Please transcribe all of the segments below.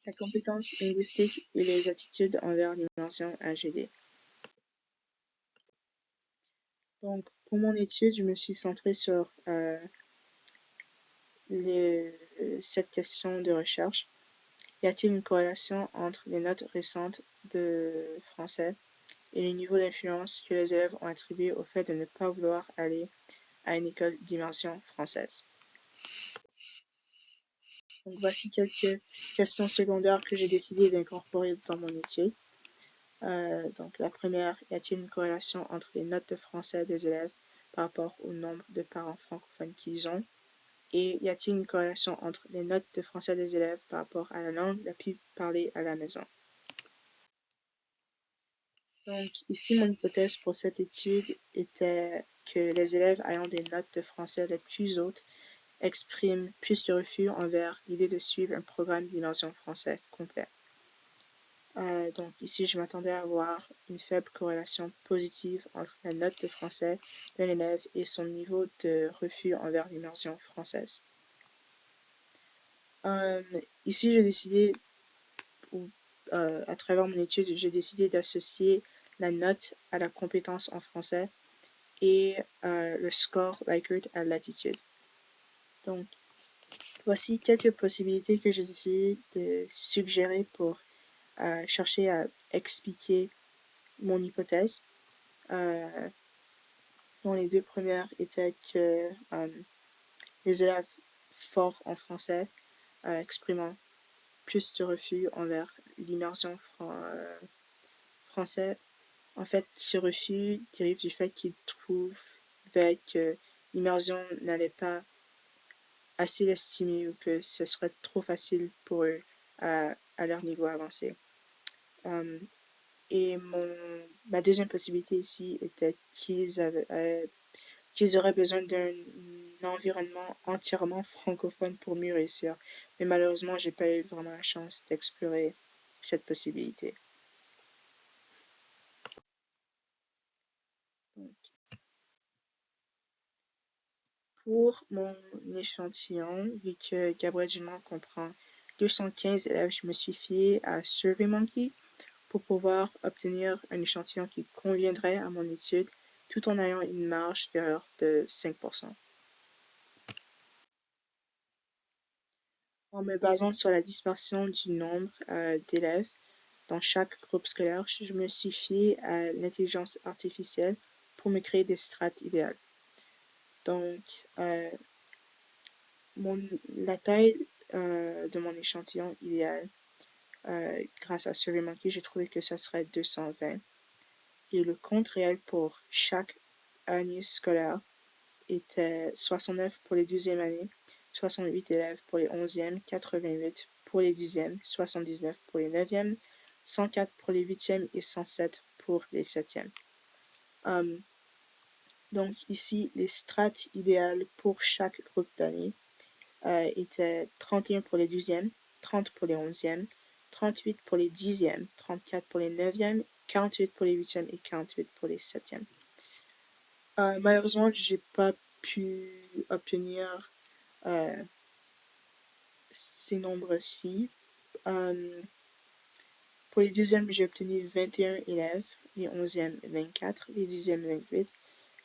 la compétence linguistique et les attitudes envers l'immersion AGD. Donc, pour mon étude, je me suis centrée sur cette question de recherche. Y a-t-il une corrélation entre les notes récentes de français et le niveau d'influence que les élèves ont attribué au fait de ne pas vouloir aller à une école d'immersion française? Donc, voici quelques questions secondaires que j'ai décidé d'incorporer dans mon étude. Donc, la première, y a-t-il une corrélation entre les notes de français des élèves par rapport au nombre de parents francophones qu'ils ont? Et y a-t-il une corrélation entre les notes de français des élèves par rapport à la langue la plus parlée à la maison? Donc, ici, mon hypothèse pour cette étude était que les élèves ayant des notes de français les plus hautes expriment plus de refus envers l'idée de suivre un programme d'immersion français complet. Donc ici, je m'attendais à avoir une faible corrélation positive entre la note de français d'un élève et son niveau de refus envers l'immersion française. Ici, j'ai décidé, à travers mon étude, j'ai décidé d'associer la note à la compétence en français et le score Likert à l'attitude. Donc, voici quelques possibilités que j'ai décidé de suggérer pour chercher à expliquer mon hypothèse. Dont les deux premières étaient que les élèves forts en français exprimant plus de refus envers l'immersion française. En fait, ce refus dérive du fait qu'ils trouvaient que l'immersion n'allait pas assez les stimuler ou que ce serait trop facile pour eux à leur niveau avancé. Et ma deuxième possibilité ici était qu'ils auraient besoin d'un environnement entièrement francophone pour mieux réussir. Mais malheureusement, j'ai pas eu vraiment la chance d'explorer cette possibilité. Donc, pour mon échantillon, vu que Gabriel Dumont comprend 215 élèves, je me suis fiée à SurveyMonkey pour pouvoir obtenir un échantillon qui conviendrait à mon étude tout en ayant une marge d'erreur de 5%. En me basant sur la dispersion du nombre d'élèves dans chaque groupe scolaire, je me suis fiée à l'intelligence artificielle pour me créer des strates idéales. Donc, la taille de mon échantillon idéal, grâce à SurveyMonkey, j'ai trouvé que ça serait 220. Et le compte réel pour chaque année scolaire était 69 pour les 12e années, 68 élèves pour les 11e, 88 pour les 10e, 79 pour les 9e, 104 pour les 8e et 107 pour les 7e. Donc ici, les strates idéales pour chaque groupe d'années étaient 31 pour les 12e, 30 pour les 11e, 38 pour les 10e, 34 pour les 9e, 48 pour les 8e et 48 pour les 7e. Malheureusement, j'ai pas pu obtenir ces nombres-ci. Pour les 12e, j'ai obtenu 21 élèves, les 11e 24, les 10e 28,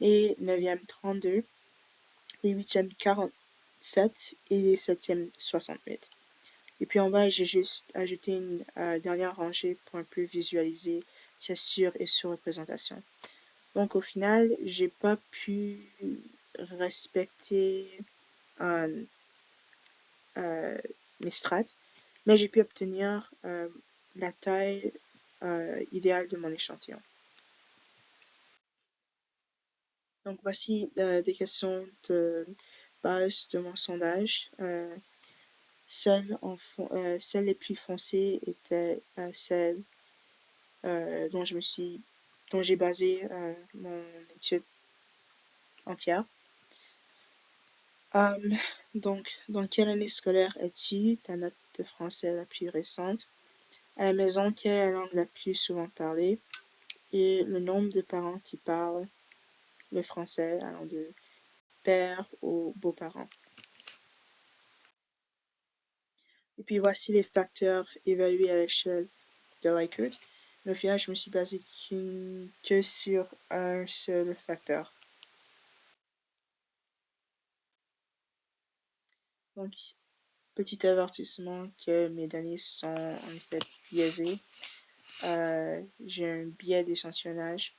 les 9e 32, les 8e 47 et les 7e 68. Et puis en bas, j'ai juste ajouté une dernière rangée pour un peu visualiser ces sur- et surreprésentations. Donc au final, j'ai pas pu respecter mes strates, mais j'ai pu obtenir la taille idéale de mon échantillon. Donc voici des questions de base de mon sondage. Celles les plus foncées étaient celles dont j'ai basé mon étude entière. Donc, dans quelle année scolaire es-tu? Ta note de français la plus récente. À la maison, quelle est la langue la plus souvent parlée? Et le nombre de parents qui parlent le français, allant de père aux beaux-parents. Et puis voici les facteurs évalués à l'échelle de Likert. Mais au final, je me suis basé que sur un seul facteur. Donc, petit avertissement que mes données sont en effet biaisées. J'ai un biais d'échantillonnage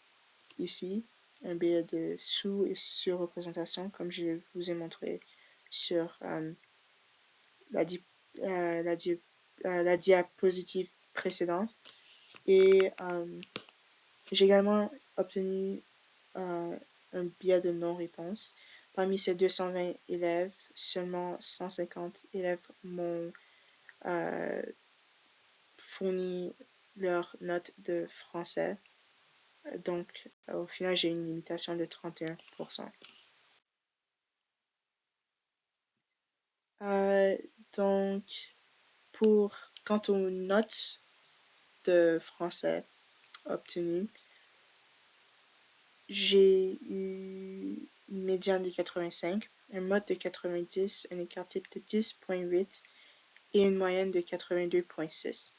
ici, un biais de sous- et surreprésentation, comme je vous ai montré sur la, di- la, di- la diapositive précédente. Et j'ai également obtenu un biais de non-réponse. Parmi ces 220 élèves, seulement 150 élèves m'ont fourni leur note de français. Donc, au final, j'ai une limitation de 31%. Euh, donc, quant aux notes de français obtenues, j'ai eu une médiane de 85, un mode de 90, un écart type de 10,8 et une moyenne de 82,6.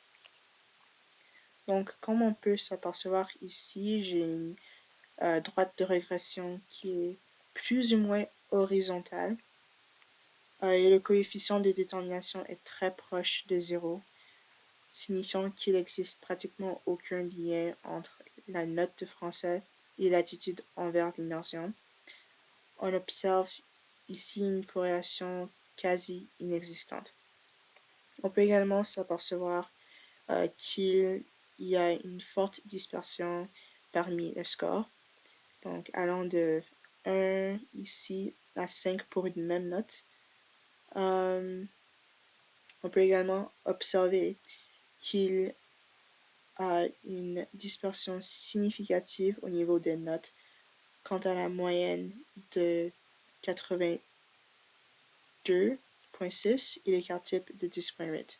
Donc, comme on peut s'apercevoir ici, j'ai une droite de régression qui est plus ou moins horizontale et le coefficient de détermination est très proche de 0, signifiant qu'il n'existe pratiquement aucun lien entre la note de français et l'attitude envers l'immersion. On observe ici une corrélation quasi inexistante. On peut également s'apercevoir qu'il y a une forte dispersion parmi les scores, donc allant de 1 ici à 5 pour une même note. On peut également observer qu'il a une dispersion significative au niveau des notes quant à la moyenne de 82,6 et l'écart type de 10,8.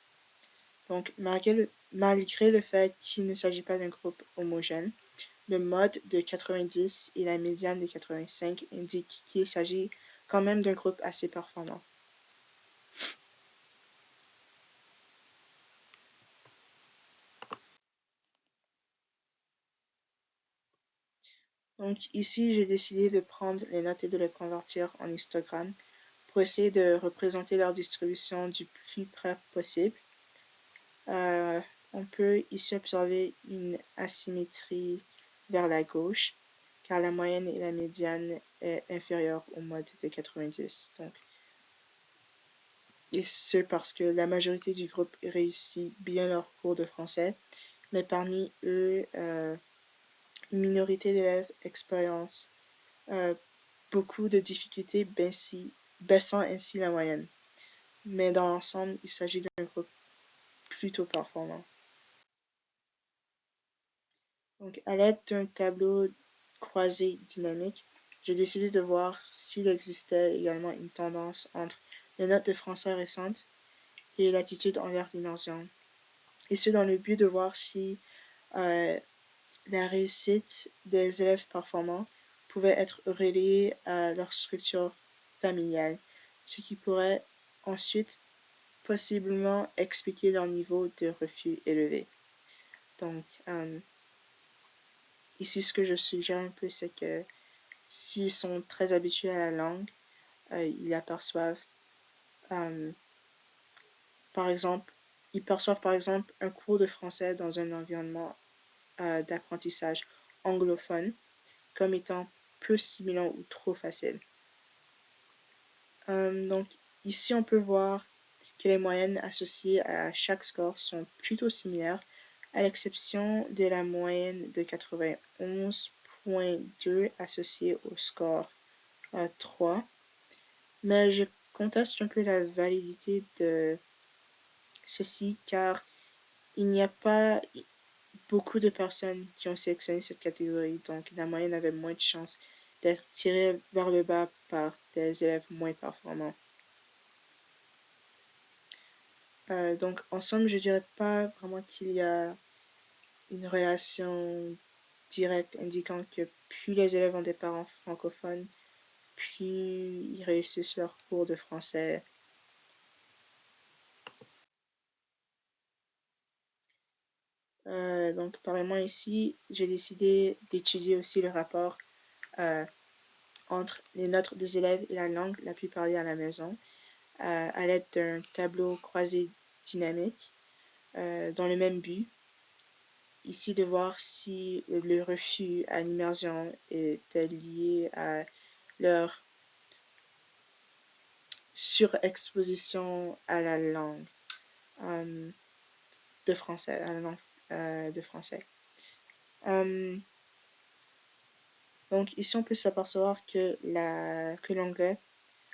Donc, malgré le fait qu'il ne s'agit pas d'un groupe homogène, le mode de 90 et la médiane de 85 indiquent qu'il s'agit quand même d'un groupe assez performant. Donc ici, j'ai décidé de prendre les notes et de les convertir en histogrammes pour essayer de représenter leur distribution du plus près possible. On peut ici observer une asymétrie vers la gauche, car la moyenne et la médiane est inférieure au mode de 90. Donc, et ce parce que la majorité du groupe réussit bien leur cours de français, mais parmi eux, une minorité d'élèves expérience beaucoup de difficultés baissant ainsi la moyenne. Mais dans l'ensemble, il s'agit d'un groupe plutôt performant. Donc, à l'aide d'un tableau croisé dynamique, j'ai décidé de voir s'il existait également une tendance entre les notes de français récentes et l'attitude envers l'immersion. Et ce, dans le but de voir si la réussite des élèves performants pouvait être reliée à leur structure familiale, ce qui pourrait ensuite possiblement expliquer leur niveau de refus élevé. Donc, ici, ce que je suggère un peu, c'est que s'ils sont très habitués à la langue, ils aperçoivent, par exemple, ils perçoivent par exemple un cours de français dans un environnement d'apprentissage anglophone comme étant peu stimulant ou trop facile. Donc ici, on peut voir que les moyennes associées à chaque score sont plutôt similaires, à l'exception de la moyenne de 91,2 associée au score 3. Mais je conteste un peu la validité de ceci car il n'y a pas beaucoup de personnes qui ont sélectionné cette catégorie, donc la moyenne avait moins de chances d'être tirée vers le bas par des élèves moins performants. Donc en somme, je dirais pas vraiment qu'il y a une relation directe indiquant que plus les élèves ont des parents francophones, plus ils réussissent leur cours de français. Donc, parallèlement ici, j'ai décidé d'étudier aussi le rapport entre les notes des élèves et la langue la plus parlée à la maison à l'aide d'un tableau croisé dynamique dans le même but, ici de voir si le refus à l'immersion était lié à leur surexposition à la langue de français, à la langue de français. Donc ici on peut s'apercevoir que l'anglais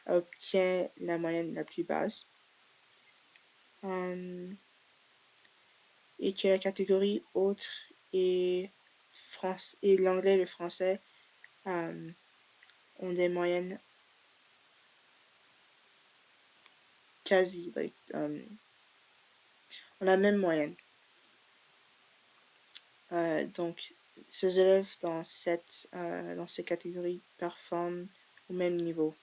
obtient la moyenne la plus basse et que la catégorie autre et l'anglais et le français ont des moyennes quasi, ont la même moyenne. Donc, ces élèves dans ces catégories performent au même niveau.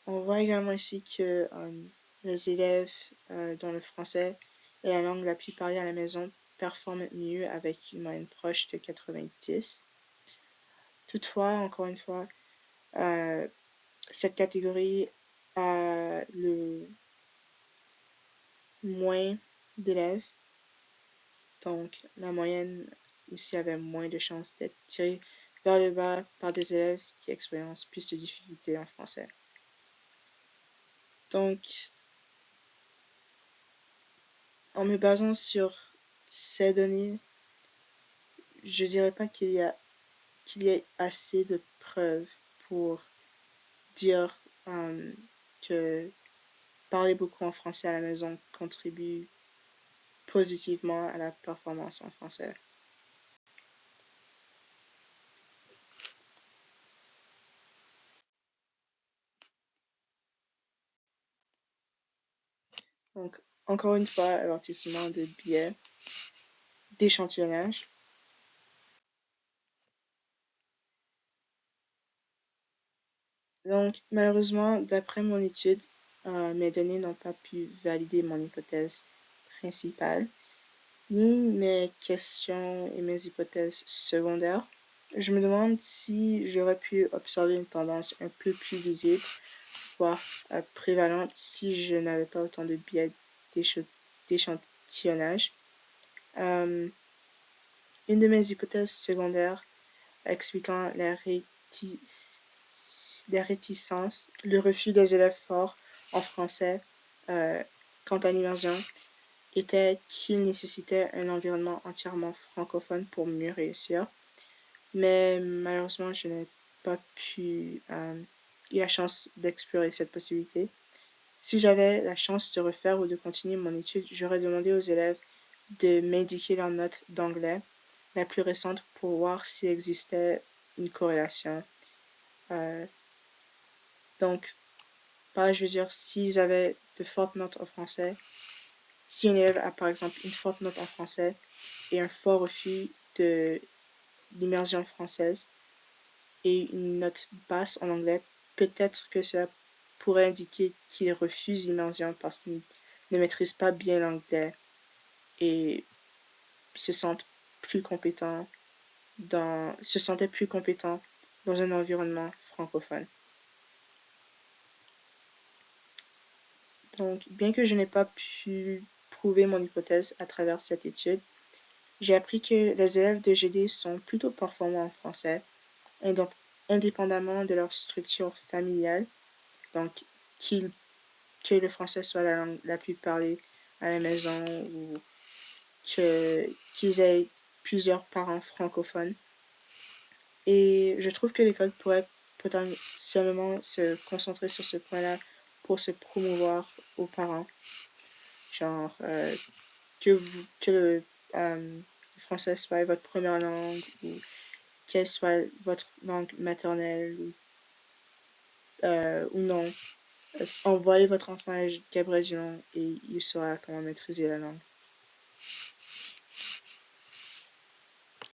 On voit également ici que les élèves dont le français est la langue la plus parlée à la maison performent mieux avec une moyenne proche de 90. Toutefois, encore une fois, cette catégorie a le moins d'élèves. Donc, la moyenne ici avait moins de chances d'être tirée vers le bas par des élèves qui expérimentent plus de difficultés en français. Donc, en me basant sur ces données, je dirais pas qu'il y ait assez de preuves pour dire que parler beaucoup en français à la maison contribue positivement à la performance en français. Donc, encore une fois, avertissement de biais d'échantillonnage. Donc, malheureusement, d'après mon étude, mes données n'ont pas pu valider mon hypothèse principale, ni mes questions et mes hypothèses secondaires. Je me demande si j'aurais pu observer une tendance un peu plus visible, voire prévalente, si je n'avais pas autant de biais d'échantillonnage. Une de mes hypothèses secondaires expliquant la réticence, le refus des élèves forts en français quant à l'immersion était qu'il nécessitait un environnement entièrement francophone pour mieux réussir. Mais malheureusement, je n'ai pas pu eu la chance d'explorer cette possibilité. Si j'avais la chance de refaire ou de continuer mon étude, j'aurais demandé aux élèves de m'indiquer leur note d'anglais la plus récente pour voir s'il existait une corrélation. Donc, je veux dire, s'ils avaient de fortes notes en français, si un élève a par exemple une forte note en français et un fort refus d'immersion française et une note basse en anglais, peut-être que ça pourrait indiquer qu'il refuse l'immersion parce qu'il ne maîtrise pas bien l'anglais et se sentait plus compétent dans un environnement francophone. Donc, bien que je n'ai pas pu prouver mon hypothèse à travers cette étude, j'ai appris que les élèves de GD sont plutôt performants en français, indépendamment de leur structure familiale, donc que le français soit la langue la plus parlée à la maison ou qu'ils aient plusieurs parents francophones. Et je trouve que l'école pourrait potentiellement se concentrer sur ce point-là pour se promouvoir aux parents. Genre, que le français soit votre première langue ou qu'elle soit votre langue maternelle ou non. Envoyez votre enfant à Gabriel Gillon et il saura comment maîtriser la langue.